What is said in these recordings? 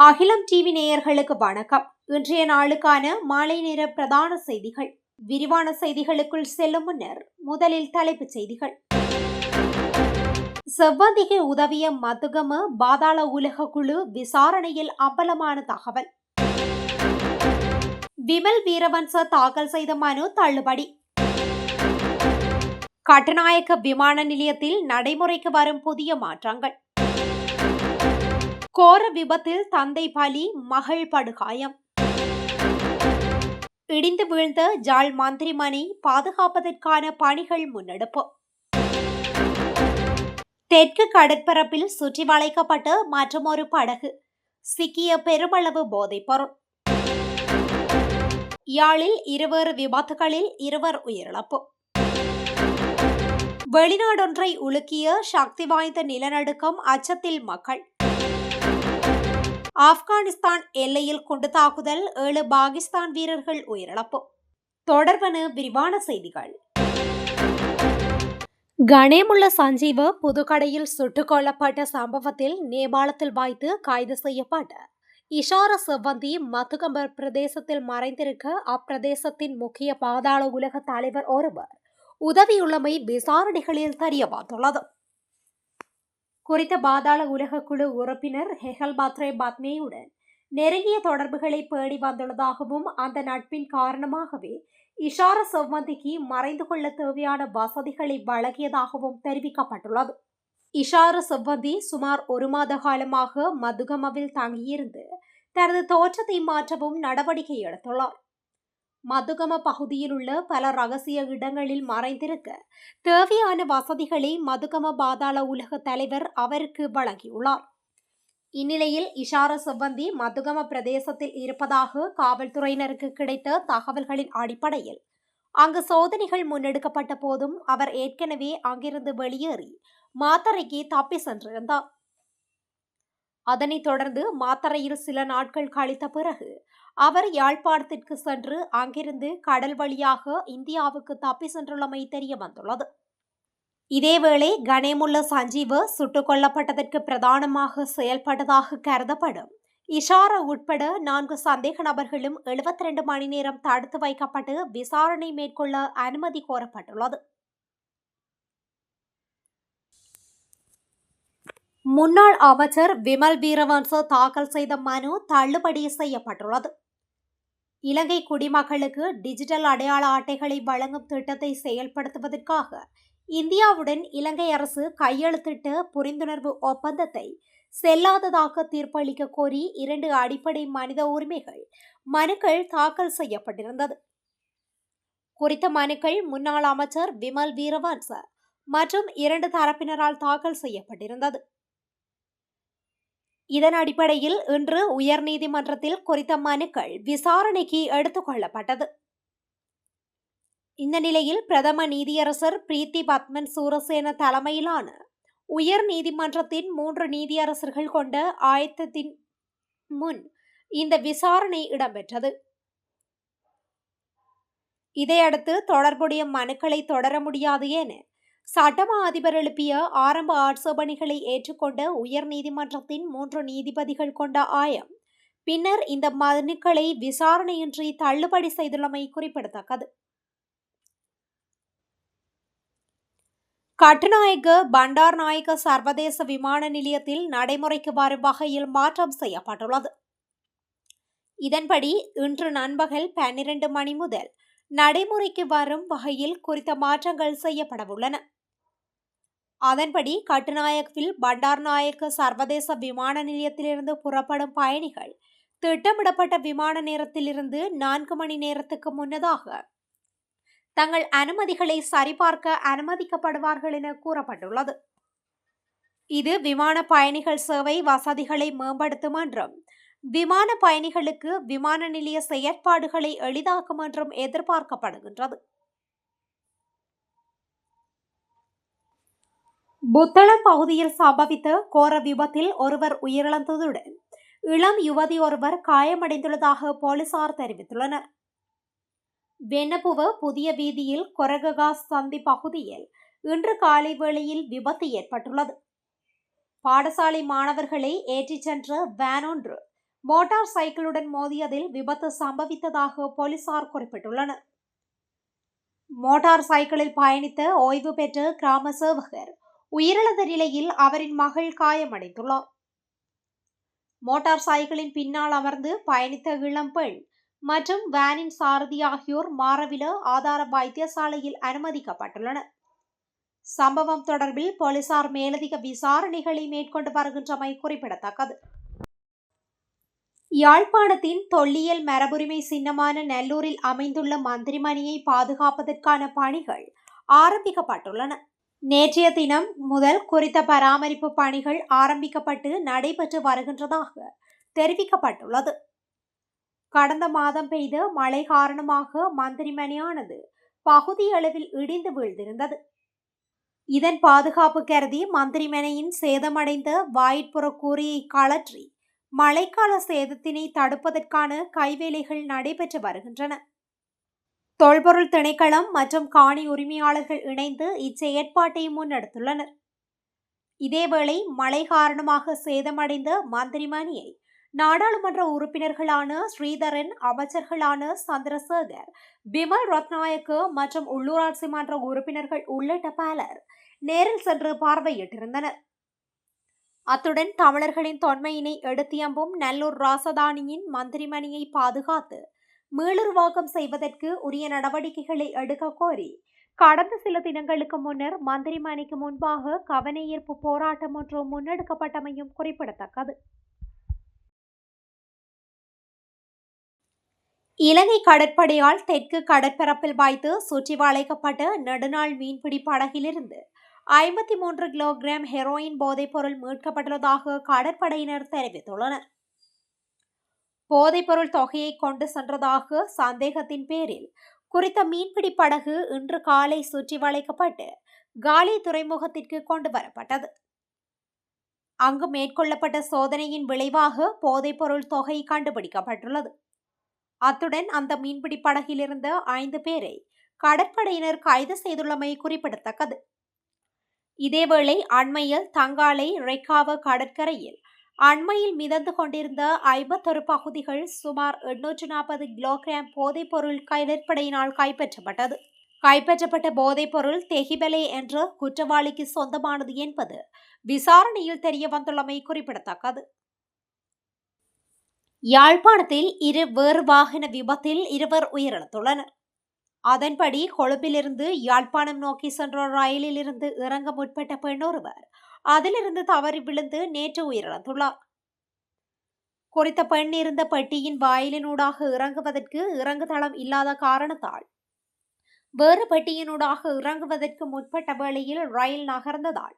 அகிலம் டிவி நேயர்களுக்கு வணக்கம். இன்றைய நாளுக்கான மாலை நேர பிரதான செய்திகள். விரிவான செய்திகளுக்குள் செல்லும் முன்னர் முதலில் தலைப்புச் செய்திகள். செவ்வந்திக்கு உதவிய மதுகம பாதாள உலக குழு விசாரணையில் அம்பலமான தகவல். விமல் வீரவன்ச தாக்கல் செய்த மனு தள்ளுபடி. கட்டுநாயக்க விமான நிலையத்தில் நடைமுறைக்கு வரும் புதிய மாற்றங்கள். கோர விபத்தில் தந்தை பலி, மகள் படுகாயம். இடிந்து வீழ்ந்த ஜாழ் மந்திரிமனை பாதுகாப்பதற்கான பணிகள் முன்னெடுப்பு. தெற்கு கடற்பரப்பில் சுற்றி வளைக்கப்பட்ட மற்றொரு படகு, சிக்கிய பெருமளவு போதைப்பொருள். யாழில் இருவேறு விபத்துகளில் 2 உயிரிழப்பு. வெளிநாடொன்றை உலுக்கிய சக்தி வாய்ந்த நிலநடுக்கம், அச்சத்தில் மக்கள். ஆப்கானிஸ்தான் எல்லையில் குண்டு தாக்குதல், 7 பாகிஸ்தான் வீரர்கள் உயிரிழப்பு. தொடர்பான விரிவான செய்திகள். கணேமுள்ள சஞ்சீவ புதுக்கடையில் சுட்டுக் கொல்லப்பட்ட சம்பவத்தில் நேபாளத்தில் வைத்து கைது செய்யப்பட்ட இஷார செவ்வந்தி மதுகம்பர் பிரதேசத்தில் மறைந்திருக்க அப்பிரதேசத்தின் முக்கிய பாதாள உலக தலைவர் ஒருவர் உதவியுள்ளமை விசாரணைகளில் தெரிய வந்துள்ளது. குறித்த பாதாள உலக குழு உறுப்பினர் ஹெகல் பாத்ரே பத்மேயுடன் நெருங்கிய தொடர்புகளை பேணி வந்துள்ளதாகவும் அந்த நட்பின் காரணமாகவே இஷார செவ்வந்திக்கு மறைந்து கொள்ள தேவையான வசதிகளை வழங்கியதாகவும் தெரிவிக்கப்பட்டுள்ளது. இஷார செவ்வந்தி சுமார் 1 மாத காலமாக மதுகமவில் தங்கியிருந்து தனது தோற்றத்தை மாற்றவும் நடவடிக்கை எடுத்துள்ளார். மதுகம பகுதியில் உள்ள பல ரகசிய இடங்களில் மறைந்திருக்க தேவையான வசதிகளை மதுகம பாதாள உலக தலைவர் அவருக்கு வழங்கியுள்ளார். இந்நிலையில் இஷார செவ்வந்தி மதுகம பிரதேசத்தில் இருப்பதாக காவல்துறையினருக்கு கிடைத்த தகவல்களின் அடிப்படையில் அங்கு சோதனைகள் முன்னெடுக்கப்பட்ட போதும் அவர் ஏற்கனவே அங்கிருந்து வெளியேறி மாத்தறைக்கு தப்பி சென்றிருந்தார். அதனைத் தொடர்ந்து மாத்தறையில் சில நாட்கள் கழித்த பிறகு அவர் யாழ்ப்பாணத்திற்கு சென்று அங்கிருந்து கடல் வழியாக இந்தியாவுக்கு தப்பி சென்றுள்ளமை தெரிய வந்துள்ளது. இதேவேளை கணேமுள்ள சஞ்சீவ சுட்டுக் கொல்லப்பட்டதற்கு பிரதானமாக செயல்பட்டதாக கருதப்படும் இஷார உட்பட 4 சந்தேக நபர்களும் 72 மணி நேரம் தடுத்து வைக்கப்பட்டு விசாரணை மேற்கொள்ள அனுமதி கோரப்பட்டுள்ளது. முன்னாள் அமைச்சர் விமல் வீரவன்ச தாக்கல் செய்த மனு தள்ளுபடி செய்யப்பட்டுள்ளது. இலங்கை குடிமக்களுக்கு டிஜிட்டல் அடையாள அட்டைகளை வழங்கும் திட்டத்தை செயல்படுத்துவதற்காக இந்தியாவுடன் இலங்கை அரசு கையெழுத்திட்ட புரிந்துணர்வு ஒப்பந்தத்தை செல்லாததாக தீர்ப்பளிக்க கோரி 2 அடிப்படை மனித உரிமைகள் மனுக்கள் தாக்கல் செய்யப்பட்டிருந்தது. குறித்த மனுக்கள் முன்னாள் அமைச்சர் விமல் வீரவன்ச மற்றும் 2 தரப்பினரால் தாக்கல் செய்யப்பட்டிருந்தது. இதன் அடிப்படையில் இன்று உயர்நீதிமன்றத்தில் குறித்த மனுக்கள் விசாரணைக்கு எடுத்துக் கொள்ளப்பட்டது. இந்த நிலையில் பிரதம நீதியரசர் பிரீத்தி பத்மன் சூரசேன தலைமையிலான உயர் நீதிமன்றத்தின் 3 நீதியரசர்கள் கொண்ட ஆயத்தத்தின் முன் இந்த விசாரணை இடம்பெற்றது. இதையடுத்து தொடர்புடைய மனுக்களை தொடர முடியாது என சட்டமா அதிபர் எழுப்பிய ஆரம்ப ஆட்சேபனைகளை ஏற்றுக்கொண்ட உயர் நீதிமன்றத்தின் 3 நீதிபதிகள் கொண்ட ஆயம் பின்னர் இந்த மனுக்களை விசாரணையின்றி தள்ளுபடி செய்துள்ளமை குறிப்பிடத்தக்கது. கட்டுநாயக்க பண்டார்நாயக்க சர்வதேச விமான நிலையத்தில் நடைமுறைக்கு வரும் வகையில் மாற்றம் செய்யப்பட்டுள்ளது. இதன்படி இன்று நண்பகல் 12 மணி முதல் நடைமுறைக்கு வரும் வகையில் குறித்த மாற்றங்கள் செய்யப்படவுள்ளன. அதன்படி கட்டுநாயக்கவில் பண்டார்நாயக்க சர்வதேச விமான நிலையத்திலிருந்து புறப்படும் பயணிகள் திட்டமிடப்பட்ட விமான நேரத்திலிருந்து 4 மணி நேரத்துக்கு முன்னதாக தங்கள் அனுமதிகளை சரிபார்க்க அனுமதிக்கப்படுவார்கள் என கூறப்பட்டுள்ளது. இது விமான பயணிகள் சேவை வசதிகளை மேம்படுத்தும் என்றும் விமான பயணிகளுக்கு விமான நிலைய செயற்பாடுகளை எளிதாக்கும் என்றும் எதிர்பார்க்கப்படுகின்றது. புத்தளம் பகுதியில் சம்பவித்த கோர விபத்தில் ஒருவர் உயிரிழந்ததுடன் இளம் யுவதி ஒருவர் காயமடைந்துள்ளதாக போலீசார் தெரிவித்துள்ளனர். வெண்ணப்புவ புதிய வீதியில் கொரககா சந்தி பகுதியில் இன்று காலை வேளையில் விபத்து ஏற்பட்டுள்ளது. பாடசாலை மாணவர்களை ஏற்றிச் சென்ற வேன் ஒன்று மோட்டார் சைக்கிளுடன் மோதியதில் விபத்து சம்பவித்ததாக போலீசார் குறிப்பிட்டுள்ளனர். மோட்டார் சைக்கிளில் பயணித்த ஓய்வு பெற்ற கிராம சேவகர் உயிரிழந்த நிலையில் அவரின் மகள் காயமடைந்துள்ளார். மோட்டார் சைக்கிளின் பின்னால் அமர்ந்து பயணித்த இளம் பெண் மற்றும் வேனின் சாரதி ஆகியோர் மாரவில ஆதார வைத்தியசாலையில் அனுமதிக்கப்பட்டுள்ளனர். சம்பவம் தொடர்பில் போலீசார் மேலதிக விசாரணைகளை மேற்கொண்டு வருகின்றமை குறிப்பிடத்தக்கது. யாழ்ப்பாணத்தின் தொல்லியல் மரபுரிமை சின்னமான நல்லூரில் அமைந்துள்ள மந்திரிமனையை பாதுகாப்பதற்கான பணிகள் ஆரம்பிக்கப்பட்டுள்ளன. நேற்றைய தினம் முதல் குறித்த பராமரிப்பு பணிகள் ஆரம்பிக்கப்பட்டு நடைபெற்று வருகின்றதாக தெரிவிக்கப்பட்டுள்ளது. கடந்த மாதம் பெய்த மழை காரணமாக மந்திரிமனையானது பகுதியளவில் இடிந்து வீழ்ந்திருந்தது. இதன் பாதுகாப்பு கருதி மந்திரிமனையின் சேதமடைந்த வாயிற்புற கூரையை கழற்றி மழைக்கால சேதத்தினை தடுப்பதற்கான கைவேலைகள் நடைபெற்று வருகின்றன. தொல்பொருள் திணைக்களம் மற்றும் காணி உரிமையாளர்கள் இணைந்து இச்செயற்பாட்டை முன்னெடுத்துள்ளனர். இதேவேளை மழை காரணமாக சேதமடைந்த மந்திரிமனையை நாடாளுமன்ற உறுப்பினர்களான ஸ்ரீதரன், அமைச்சர்களான சந்திரசேகர், பிமல் ரத்நாயக்க மற்றும் உள்ளூராட்சி மன்ற உறுப்பினர்கள் உள்ளிட்ட பலர் நேரில் சென்று பார்வையிட்டிருந்தனர். அத்துடன் தமிழர்களின் தொன்மையினை எடுத்தியம்பும் நல்லூர் ராசதானியின் மந்திரிமனையை பாதுகாத்து மீளுருவாக்கம் செய்வதற்கு உரிய நடவடிக்கைகளை எடுக்க கோரி கடந்த சில தினங்களுக்கு முன்னர் மந்திரிமனைக்கு முன்பாக கவனஈர்ப்பு போராட்டம் ஒன்று முன்னெடுக்கப்பட்டமையும் குறிப்பிடத்தக்கது. இலங்கை கடற்படையால் தெற்கு கடற்பரப்பில் வைத்து சுற்றி வளைக்கப்பட்ட நெடுநாள் மீன்பிடி படகிலிருந்து 53 கிலோகிராம் ஹெரோயின் போதைப்பொருள் மீட்கப்பட்டுள்ளதாக கடற்படையினர் தெரிவித்துள்ளனர். போதைப்பொருள் தொகையை கொண்டு சென்றதாக சந்தேகத்தின் பேரில் குறித்த மீன்பிடி படகு இன்று காலை சுற்றி வளைக்கப்பட்டு காலி துறைமுகத்திற்கு கொண்டு வரப்பட்டது. அங்கு மேற்கொள்ளப்பட்ட சோதனையின் விளைவாக போதைப்பொருள் தொகை கண்டுபிடிக்கப்பட்டுள்ளது. அத்துடன் அந்த மீன்பிடி படகில் இருந்த 5 பேரை கடற்படையினர் கைது செய்துள்ளமை குறிப்பிடத்தக்கது. இதேவேளை அண்மையில் தங்காலை ரெக்காவ கடற்கரையில் அண்மையில் மிதந்து கொண்டிருந்த 51 பகுதிகள் சுமார் 840 கிலோகிராம் போதைப்பொருள் கடற்படையினால் கைப்பற்றப்பட்டது. கைப்பற்றப்பட்ட போதைப்பொருள் தெஹிபலே என்ற குற்றவாளிக்கு சொந்தமானது என்பது விசாரணையில் தெரிய வந்துள்ளமை குறிப்பிடத்தக்கது. யாழ்ப்பாணத்தில் வேறு வாகன விபத்தில் 2 உயிரிழந்துள்ளனர். அதன்படி கொழும்பிலிருந்து யாழ்ப்பாணம் நோக்கி சென்ற ரயிலில் இருந்து இறங்க முற்பட்ட பெண் ஒருவர் அதிலிருந்து தவறி விழுந்து நேற்று உயிரிழந்துள்ளார். குறித்த பெண் இருந்த பெட்டியின் வாயிலினூடாக இறங்குவதற்கு இறங்குதளம் இல்லாத காரணத்தால் வேறு பெட்டியினூடாக இறங்குவதற்கு முற்பட்ட வேளையில் ரயில் நகர்ந்ததால்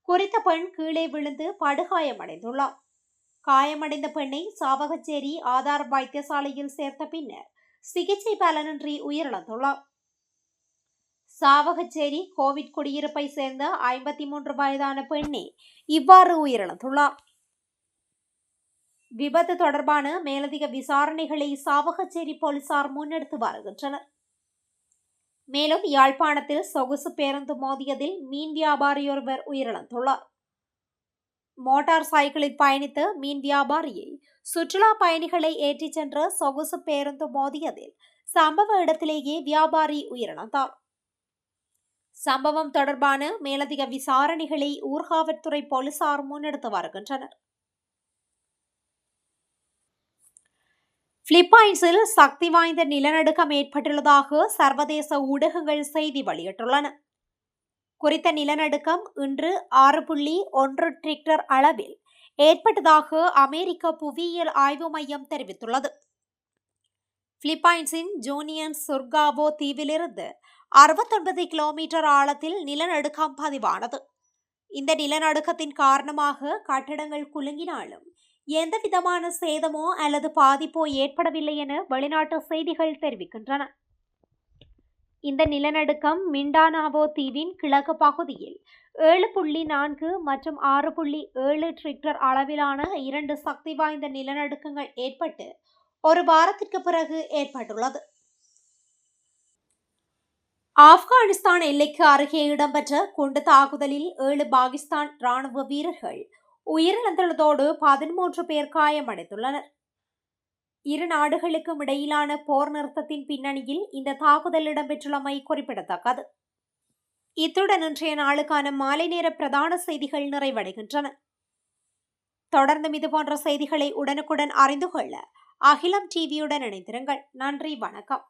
குறித்த பெண் கீழே விழுந்து படுகாயமடைந்துள்ளார். காயமடைந்த பெண்ணை சாவகச்சேரி ஆதார வைத்தியசாலையில் சேர்த்த பின்னர் சிகிச்சை பலனின்றி உயிரிழந்துள்ளார். சாவகச்சேரி கோவிட் குடியிருப்பை சேர்ந்த 53 வயதான பெண்ணே இவ்வாறு உயிரிழந்துள்ளார். விபத்து தொடர்பான மேலதிக விசாரணைகளை சாவகச்சேரி போலீசார் முன்னெடுத்து வருகின்றனர். மேலும் யாழ்ப்பாணத்தில் சொகுசு பேருந்து மோதியதில் மீன் வியாபாரியொருவர் உயிரிழந்துள்ளார். மோட்டார் சைக்கிளில் பயணித்த மீன் வியாபாரியை சுற்றுலா பயணிகளை ஏற்றிச் சென்ற சொகுசு பேருந்து மோதியதில் சம்பவ இடத்திலேயே வியாபாரி உயிரிழந்தார். சம்பவம் தொடர்பான மேலதிக விசாரணைகளை ஊர்காவற்துறை போலீசார் முன்னெடுத்து வருகின்றனர். பிலிப்பைன்ஸில் சக்தி வாய்ந்த நிலநடுக்கம் ஏற்பட்டுள்ளதாக சர்வதேச ஊடகங்கள் செய்தி வெளியிட்டுள்ளன. குறித்த நிலநடுக்கம் இன்று 6.1 ரிக்டர் அளவில் ஏற்பட்டதாக அமெரிக்க புவியியல் ஆய்வு மையம் தெரிவித்துள்ளது. பிலிப்பைன்ஸின் ஜூனியன் சுர்காவோ தீவிலிருந்து 69 கிலோமீட்டர் ஆழத்தில் நிலநடுக்கம் பதிவானது. இந்த நிலநடுக்கத்தின் காரணமாக கட்டடங்கள் குலுங்கினாலும் எந்தவிதமான சேதமோ அல்லது பாதிப்போ ஏற்படவில்லை என வெளிநாட்டு செய்திகள் தெரிவிக்கின்றன. இந்த நிலநடுக்கம் மிண்டானாவோ தீவின் கிழக்கு பகுதியில் 7.4 மற்றும் 6.7 ரிக்டர் அளவிலான 2 சக்தி வாய்ந்த நிலநடுக்கங்கள் ஏற்பட்டு ஒரு வாரத்திற்கு பிறகு ஏற்பட்டுள்ளது. ஆப்கானிஸ்தான் எல்லைக்கு அருகே இடம்பெற்ற குண்டு தாக்குதலில் 7 பாகிஸ்தான் ராணுவ வீரர்கள் உயிரிழந்துள்ளதோடு 13 பேர் காயமடைந்துள்ளனர். இரு நாடுகளுக்கும் இடையிலான போர் நிறுத்தத்தின் பின்னணியில் இந்த தாக்குதல் இடம்பெற்றுள்ளமை குறிப்பிடத்தக்கது. இத்துடன் இன்றைய நாளுக்கான மாலை நேர பிரதான செய்திகள் நிறைவடைகின்றன. தொடர்ந்தும் இதுபோன்ற செய்திகளை உடனுக்குடன் அறிந்து கொள்ள அகிலம் டிவியுடன் இணைந்திருங்கள். நன்றி, வணக்கம்.